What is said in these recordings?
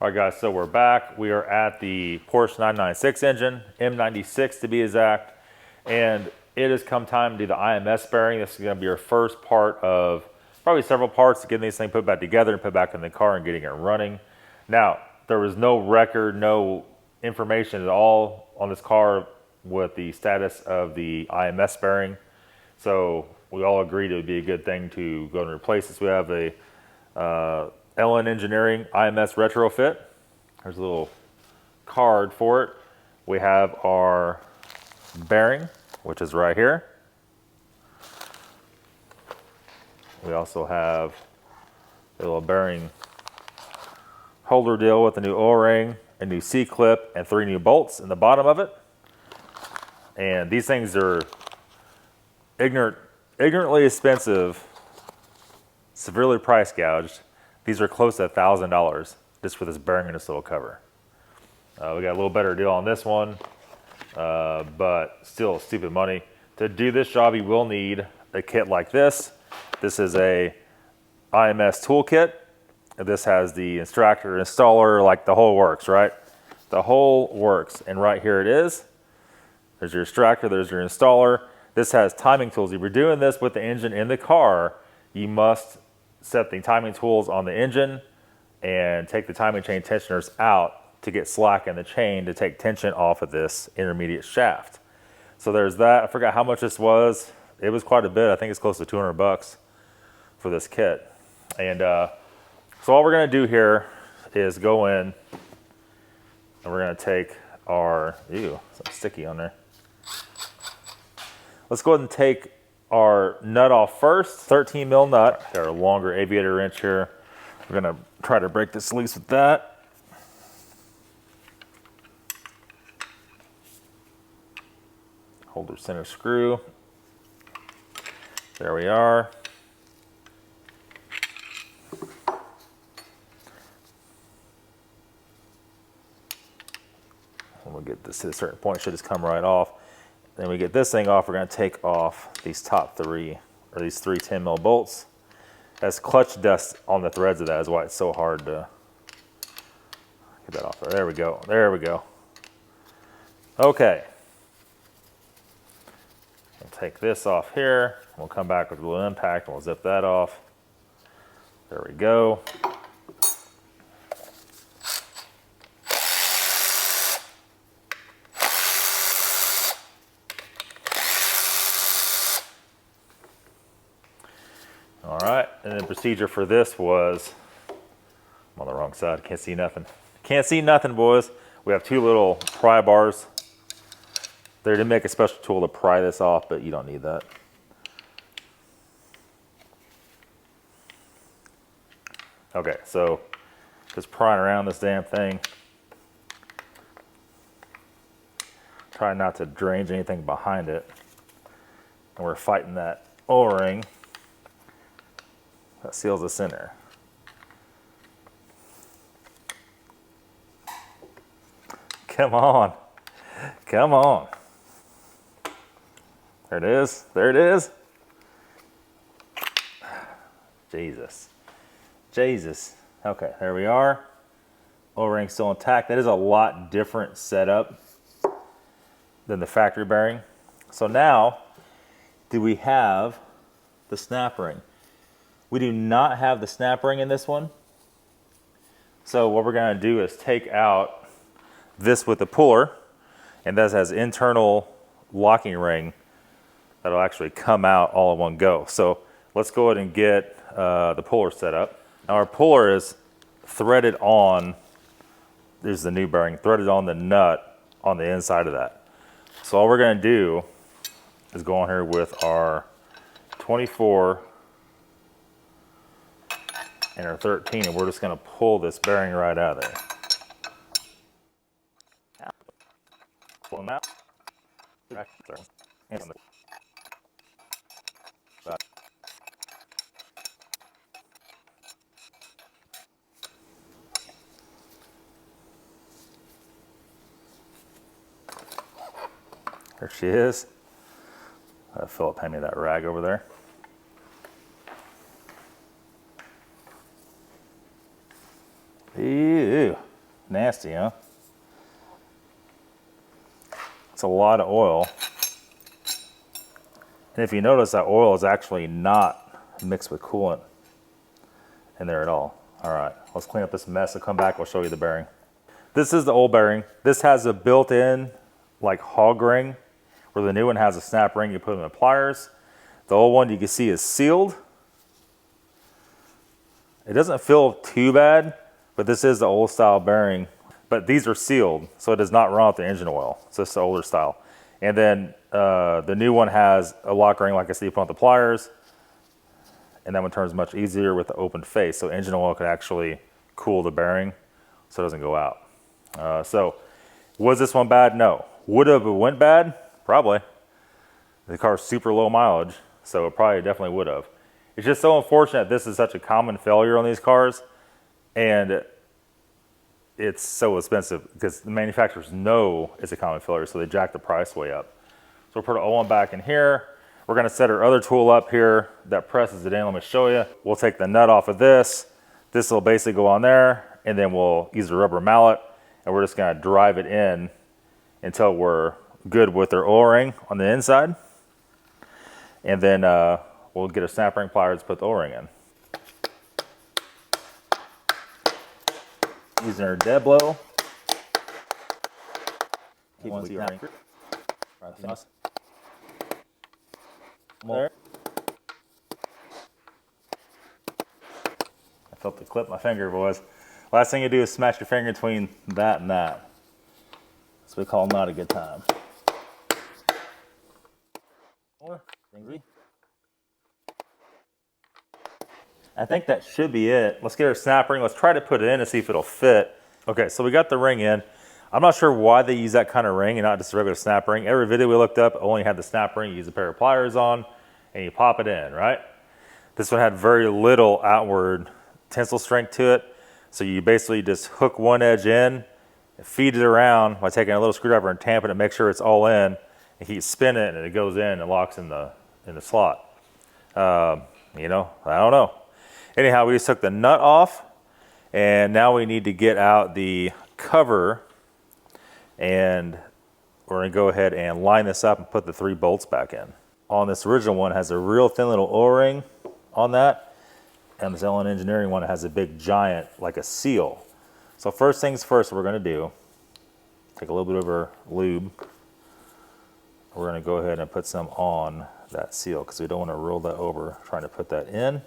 All right, guys, so we're back. We are at the Porsche 996 engine, M96 to be exact, and it has come time to do the IMS bearing. This is going to be our first part of probably several parts to getting these things put back together and put back in the car and getting it running. Now, there was no record, no information at all on this car with the status of the IMS bearing, so we all agreed it would be a good thing to go and replace this. We have a LN Engineering IMS retrofit. There's a little card for it. We have our bearing, which is right here. We also have a little bearing holder deal with a new O-ring, a new C-clip, and 3 new bolts in the bottom of it. And these things are ignorantly expensive, severely price gouged. These are close to $1,000 just for this bearing and this little cover. We got a little better deal on this one, but still stupid money. To do this job, you will need a kit like this. This is a IMS toolkit. This has the extractor, installer, like the whole works, right? The whole works. And right here it is. There's your extractor, there's your installer. This has timing tools. If you're doing this with the engine in the car, you must set the timing tools on the engine and take the timing chain tensioners out to get slack in the chain to take tension off of this intermediate shaft. So there's that. I forgot how much this was. It was quite a bit. I think it's close to 200 bucks for this kit. And so all we're going to do here is go in and we're going to take our, something sticky on there. Let's go ahead and take our nut off first, 13 mil nut. Got our longer aviator wrench here. We're gonna try to break this loose with that. Hold our center screw. There we are. When we get this to a certain point, it should just come right off. Then we get this thing off, we're going to take off these top 3, or these 3 10 mil bolts. That's clutch dust on the threads of that is why it's so hard to get that off there. There we go. There we go. Okay. We'll take this off here. We'll come back with a little impact and we'll zip that off. There we go. All right, and the procedure for this was, I'm on the wrong side, can't see nothing. Can't see nothing, boys. We have 2 little pry bars. They didn't make a special tool to pry this off, but you don't need that. Okay, so just prying around this damn thing. Try not to drain anything behind it. And we're fighting that O-ring that seals the center. Come on. Come on. There it is. There it is. Jesus. Jesus. Okay, there we are. O-ring still intact. That is a lot different setup than the factory bearing. So now, do we have the snap ring? We do not have the snap ring in this one. So what we're going to do is take out this with the puller, and this has internal locking ring that'll actually come out all in one go. So let's go ahead and get the puller set up. Now our puller is threaded on, there's the new bearing, threaded on the nut on the inside of that. So all we're going to do is go on here with our 24 and our 13, and we're just going to pull this bearing right out of there. Pull them out. There she is. Philip, hand me that rag over there. Ew. Nasty, huh? It's a lot of oil. And if you notice, that oil is actually not mixed with coolant in there at all. All right, let's clean up this mess. I'll come back, we'll show you the bearing. This is the old bearing. This has a built-in like hog ring, where the new one has a snap ring. You put in the pliers. The old one you can see is sealed. It doesn't feel too bad, but this is the old style bearing. But these are sealed, so it does not run off the engine oil. It's just the older style. And then the new one has a lock ring, like I said, you put on the pliers, and that one turns much easier with the open face. So engine oil can actually cool the bearing so it doesn't go out. So was this one bad? No. Would have went bad? Probably. The car's super low mileage, so it probably definitely would have. It's just so unfortunate this is such a common failure on these cars, and it's so expensive because the manufacturers know it's a common failure, so they jack the price way up. So we'll put our old one back in here. We're gonna set our other tool up here that presses it in. Let me show you. We'll take the nut off of this. This will basically go on there, and then we'll use a rubber mallet, and we're just gonna drive it in until we're good with our O-ring on the inside. And then we'll get a snap ring pliers to put the O-ring in. Using our dead blow. Keep one O-ring. There. I felt the clip my finger, boys. Last thing you do is smash your finger between that and that. That's what we call not a good time. I think that should be it. Let's get our snap ring. Let's try to put it in and see if it'll fit. Okay, so we got the ring in. I'm not sure why they use that kind of ring and not just a regular snap ring. Every video we looked up only had the snap ring. You use a pair of pliers on and you pop it in, right? This one had very little outward tensile strength to it. So you basically just hook one edge in, feed it around by taking a little screwdriver and tamping it, make sure it's all in, and you spin it and it goes in and locks in the slot. You know, I don't know. Anyhow, we just took the nut off, and now we need to get out the cover, and we're gonna go ahead and line this up and put the 3 bolts back in. On this original one has a real thin little O-ring on that, and this Ellen Engineering one has a big giant, like a seal. So first things first, we're gonna do, take a little bit of our lube. We're gonna go ahead and put some on that seal because we don't wanna roll that over trying to put that in.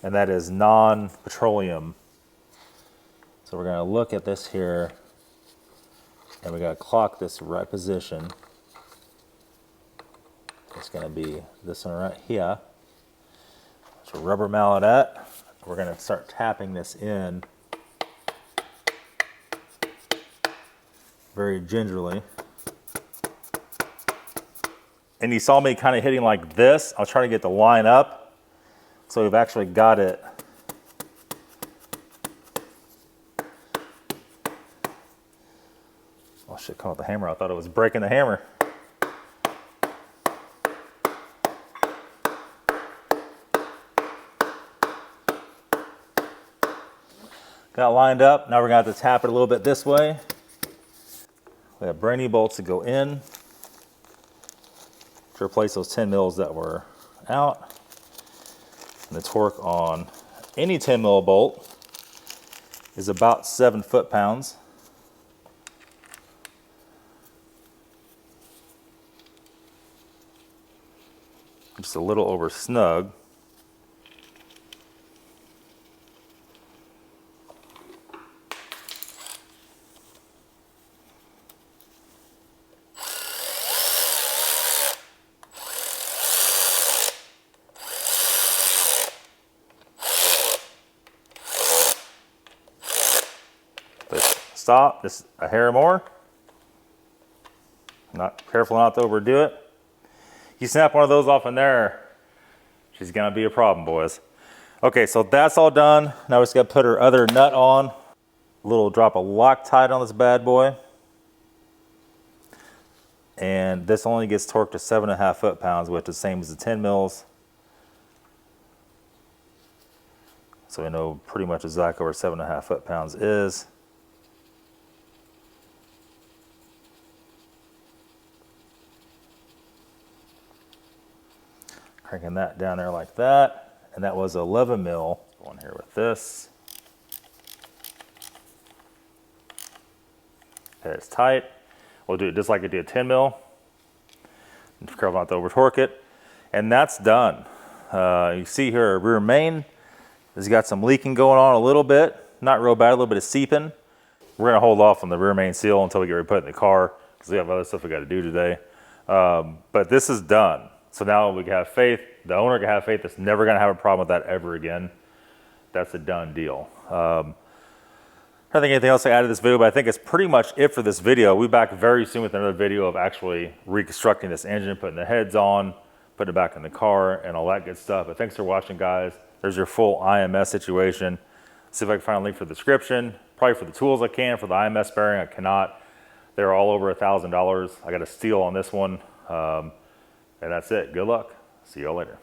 And that is non-petroleum. So we're gonna look at this here, and we gotta clock this right position. It's gonna be this one right here. So rubber mallet at. We're gonna start tapping this in very gingerly. And you saw me kind of hitting like this. I was trying to get the line up. So we've actually got it. Oh shit, come with the hammer. I thought it was breaking the hammer. Got lined up. Now we're gonna have to tap it a little bit this way. We have brand new bolts to go in to replace those 10 mils that were out. And the torque on any 10 mil bolt is about 7 foot-pounds. Just a little over snug. Stop, just a hair more. Not careful not to overdo it. You snap one of those off in there, she's gonna be a problem, boys. Okay, so that's all done. Now we just gotta put her other nut on. A little drop of Loctite on this bad boy. And this only gets torqued to 7.5 foot-pounds, which is the same as the 10 mils. So we know pretty much exactly where 7.5 foot-pounds is. Cranking that down there like that. And that was 11 mil. Going here with this. Okay, it's tight. We'll do it just like it did 10 mil. Careful not to over torque it. And that's done. You see here our rear main has got some leaking going on a little bit. Not real bad, a little bit of seeping. We're gonna hold off on the rear main seal until we get ready to put it in the car because we have other stuff we gotta do today. But this is done. So now we can have faith, the owner can have faith that's never gonna have a problem with that ever again. That's a done deal. I don't think anything else I added to this video, but I think it's pretty much it for this video. We'll be back very soon with another video of actually reconstructing this engine, putting the heads on, putting it back in the car, and all that good stuff. But thanks for watching, guys. There's your full IMS situation. See if I can find a link for the description. Probably for the tools I can. For the IMS bearing, I cannot. They're all over $1,000. I got a steal on this one. And that's it. Good luck. See y'all later.